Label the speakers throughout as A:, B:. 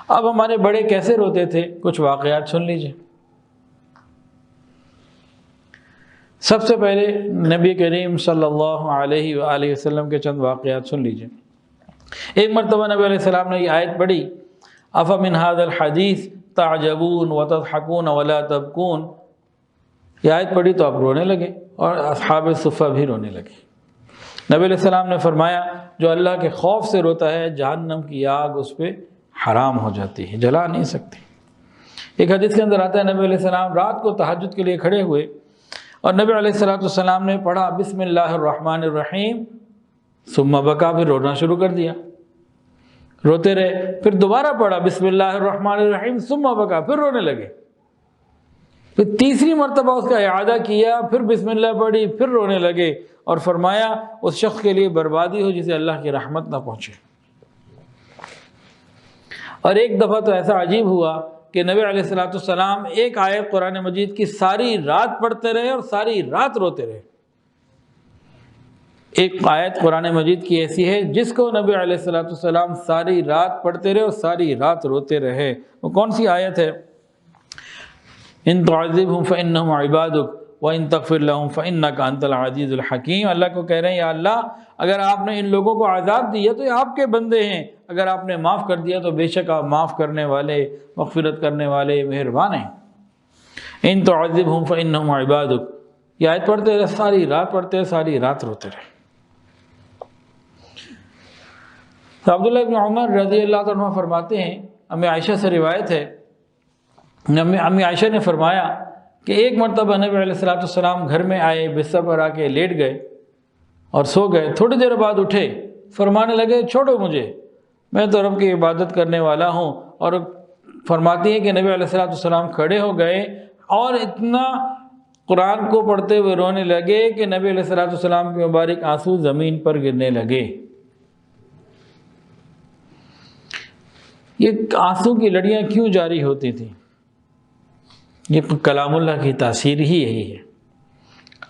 A: اب ہمارے بڑے کیسے روتے تھے، کچھ واقعات سن لیجئے۔ سب سے پہلے نبی کریم صلی اللہ علیہ وآلہ وسلم کے چند واقعات سن لیجئے۔ ایک مرتبہ نبی علیہ السلام نے یہ آیت پڑھی، افمن ھذا الحدیث تعجبون وتضحکون ولا تبکون۔ یہ آیت پڑھی تو آپ رونے لگے اور اصحاب صفہ بھی رونے لگے۔ نبی علیہ السلام نے فرمایا جو اللہ کے خوف سے روتا ہے جہنم کی آگ اس پہ حرام ہو جاتی ہے، جلا نہیں سکتی۔ ایک حدیث کے اندر آتا ہے نبی علیہ السلام رات کو تہجد کے لیے کھڑے ہوئے اور نبی علیہ السلام نے پڑھا بسم اللہ الرحمن الرحیم، ثم بکا، پھر رونا شروع کر دیا، روتے رہے، پھر دوبارہ پڑھا بسم اللہ الرحمن الرحیم ثم بکا، پھر رونے لگے، پھر تیسری مرتبہ اس کا اعادہ کیا، پھر بسم اللہ پڑھی، پھر رونے لگے، اور فرمایا اس شخص کے لیے بربادی ہو جسے اللہ کی رحمت نہ پہنچے۔ اور ایک دفعہ تو ایسا عجیب ہوا کہ نبی علیہ السلام ایک آیت قرآن مجید کی ساری رات پڑھتے رہے اور ساری رات روتے رہے۔ ایک آیت قرآن مجید کی ایسی ہے جس کو نبی علیہ السلام ساری رات پڑھتے رہے اور ساری رات روتے رہے۔ وہ کون سی آیت ہے؟ ان تعذبهم فانهم عبادك وان تغفر لهم فانك انت العزیز الحکیم۔ اللہ کو کہہ رہے ہیں یا اللہ اگر آپ نے ان لوگوں کو عذاب دیا تو یہ آپ کے بندے ہیں، اگر آپ نے معاف کر دیا تو بے شک آپ معاف کرنے والے، مغفرت کرنے والے، مہربان ہیں۔ ان تعذبهم فانهم عبادك، یہ آیت پڑھتے رہے، ساری رات پڑھتے رہے، ساری رات روتے رہے۔ تو عبداللہ ابن عمر رضی اللہ عنہ فرماتے ہیں، امی عائشہ سے روایت ہے، امی عائشہ نے فرمایا کہ ایک مرتبہ نبی علیہ السلام گھر میں آئے، بستر پر آ کے لیٹ گئے اور سو گئے، تھوڑی دیر بعد اٹھے، فرمانے لگے چھوڑو مجھے، میں تو رب کی عبادت کرنے والا ہوں۔ اور فرماتی ہے کہ نبی علیہ السلام کھڑے ہو گئے اور اتنا قرآن کو پڑھتے ہوئے رونے لگے کہ نبی علیہ السلام کے مبارک آنسو زمین پر گرنے لگے۔ یہ آنسو کی لڑیاں کیوں جاری ہوتی تھیں؟ یہ کلام اللہ کی تاثیر ہی یہی ہے،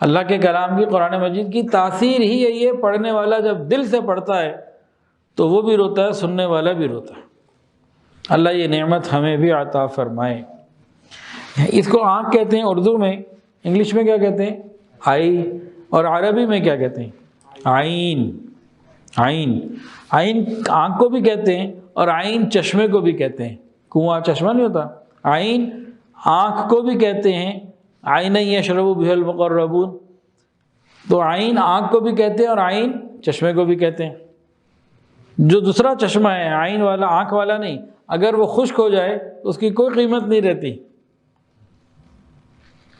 A: اللہ کے کلام کی، قرآن مجید کی تاثیر ہی یہی ہے۔ پڑھنے والا جب دل سے پڑھتا ہے تو وہ بھی روتا ہے، سننے والا بھی روتا ہے۔ اللہ یہ نعمت ہمیں بھی عطا فرمائے۔ اس کو آنکھ کہتے ہیں اردو میں، انگلش میں کیا کہتے ہیں؟ آئی، اور عربی میں کیا کہتے ہیں؟ عین۔ عین، عین آنکھ کو بھی کہتے ہیں اور عین چشمے کو بھی کہتے ہیں، کنواں چشمہ نہیں ہوتا، عین آنکھ کو بھی کہتے ہیں، عین یشرب بها المقربون، تو عین آنکھ کو بھی کہتے ہیں اور عین چشمے کو بھی کہتے ہیں۔ جو دوسرا چشمہ ہے عین والا، آنکھ والا نہیں، اگر وہ خشک ہو جائے تو اس کی کوئی قیمت نہیں رہتی،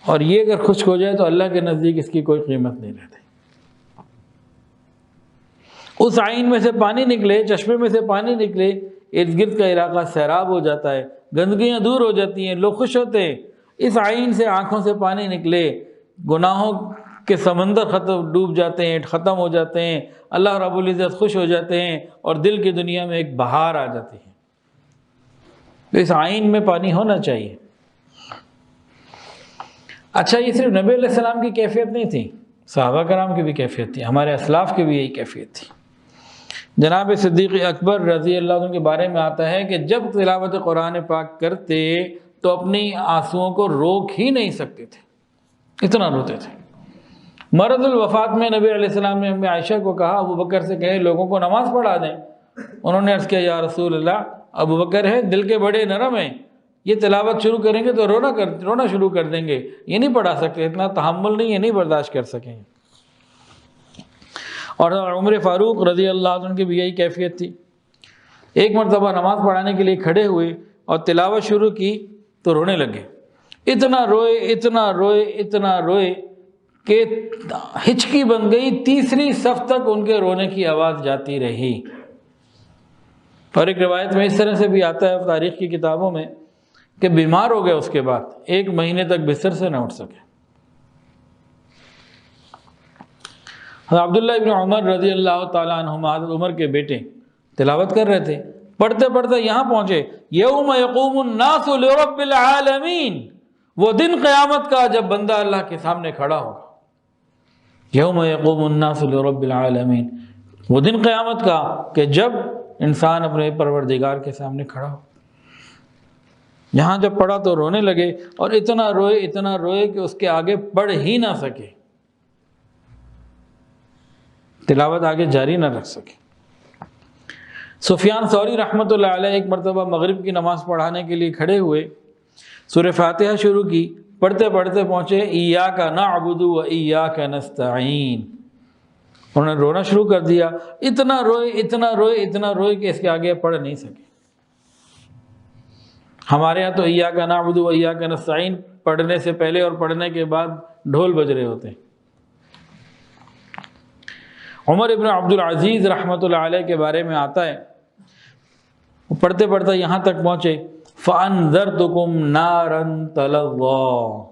A: اور یہ اگر خشک ہو جائے تو اللہ کے نزدیک اس کی کوئی قیمت نہیں رہتی۔ اس عین میں سے پانی نکلے، چشمے میں سے پانی نکلے، ارد گرد کا علاقہ سیراب ہو جاتا ہے، گندگیاں دور ہو جاتی ہیں، لوگ خوش ہوتے ہیں۔ اس عین سے آنکھوں سے پانی نکلے، گناہوں کے سمندر ڈوب جاتے ہیں، ختم ہو جاتے ہیں، اللہ رب العزت خوش ہو جاتے ہیں اور دل کی دنیا میں ایک بہار آ جاتی ہے۔ تو اس عین میں پانی ہونا چاہیے۔ اچھا، یہ صرف نبی علیہ السلام کی کیفیت نہیں تھی، صحابہ کرام کی بھی کیفیت تھی، ہمارے اسلاف کی بھی یہی کیفیت تھی۔ جناب صدیق اکبر رضی اللہ عنہ کے بارے میں آتا ہے کہ جب تلاوت قرآن پاک کرتے تو اپنی آنسوؤں کو روک ہی نہیں سکتے تھے، اتنا روتے تھے۔ مرض الوفات میں نبی علیہ السلام نے امی عائشہ کو کہا ابو بکر سے کہے لوگوں کو نماز پڑھا دیں۔ انہوں نے عرض کیا یا رسول اللہ، ابو بکر ہے، دل کے بڑے نرم ہیں، یہ تلاوت شروع کریں گے تو رونا شروع کر دیں گے، یہ نہیں پڑھا سکتے، اتنا تحمل نہیں ہے، نہیں برداشت کر سکیں۔ اور عمر فاروق رضی اللہ عنہ کی بھی یہی کیفیت تھی۔ ایک مرتبہ نماز پڑھانے کے لیے کھڑے ہوئے اور تلاوت شروع کی تو رونے لگے، اتنا روئے اتنا روئے اتنا روئے کہ ہچکی بن گئی، تیسری صف تک ان کے رونے کی آواز جاتی رہی۔ اور ایک روایت میں اس طرح سے بھی آتا ہے تاریخ کی کتابوں میں کہ بیمار ہو گئے، اس کے بعد 1 مہینے تک بستر سے نہ اٹھ سکے۔ عبداللہ ابن عمر رضی اللہ تعالیٰ عنہما، حضرت عمر کے بیٹے، تلاوت کر رہے تھے، پڑھتے پڑھتے یہاں پہنچے یوم یقوم الناس لرب العالمین، وہ دن قیامت کا جب بندہ اللہ کے سامنے کھڑا ہوگا۔ یوم یقوم الناس لرب العالمین، وہ دن قیامت کا کہ جب انسان اپنے پروردگار کے سامنے کھڑا ہو۔ یہاں جب پڑھا تو رونے لگے، اور اتنا روئے کہ اس کے آگے پڑھ ہی نہ سکے، تلاوت آگے جاری نہ رکھ سکے۔ سفیان ثوری رحمۃ اللہ علیہ ایک مرتبہ مغرب کی نماز پڑھانے کے لیے کھڑے ہوئے، سورہ فاتحہ شروع کی، پڑھتے پڑھتے پہنچے ایاک نعبد و ایاک نستعین، انہوں نے رونا شروع کر دیا، اتنا روئے کہ اس کے آگے پڑھ نہیں سکے۔ ہمارے ہاں تو ایاک نعبد و ایاک نستعین پڑھنے سے پہلے اور پڑھنے کے بعد ڈھول بج رہے ہوتے ہیں۔ عمر ابن عبد العزیز رحمۃ اللہ علیہ کے بارے میں آتا ہے، وہ پڑھتے پڑھتے یہاں تک پہنچے فَأَنذَرْتُكُمْ نَارًا تَلَظَّىٰ،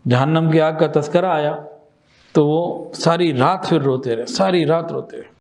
A: جہنم کی آگ کا تذکرہ آیا تو وہ ساری رات پھر روتے رہے، ساری رات روتے رہے۔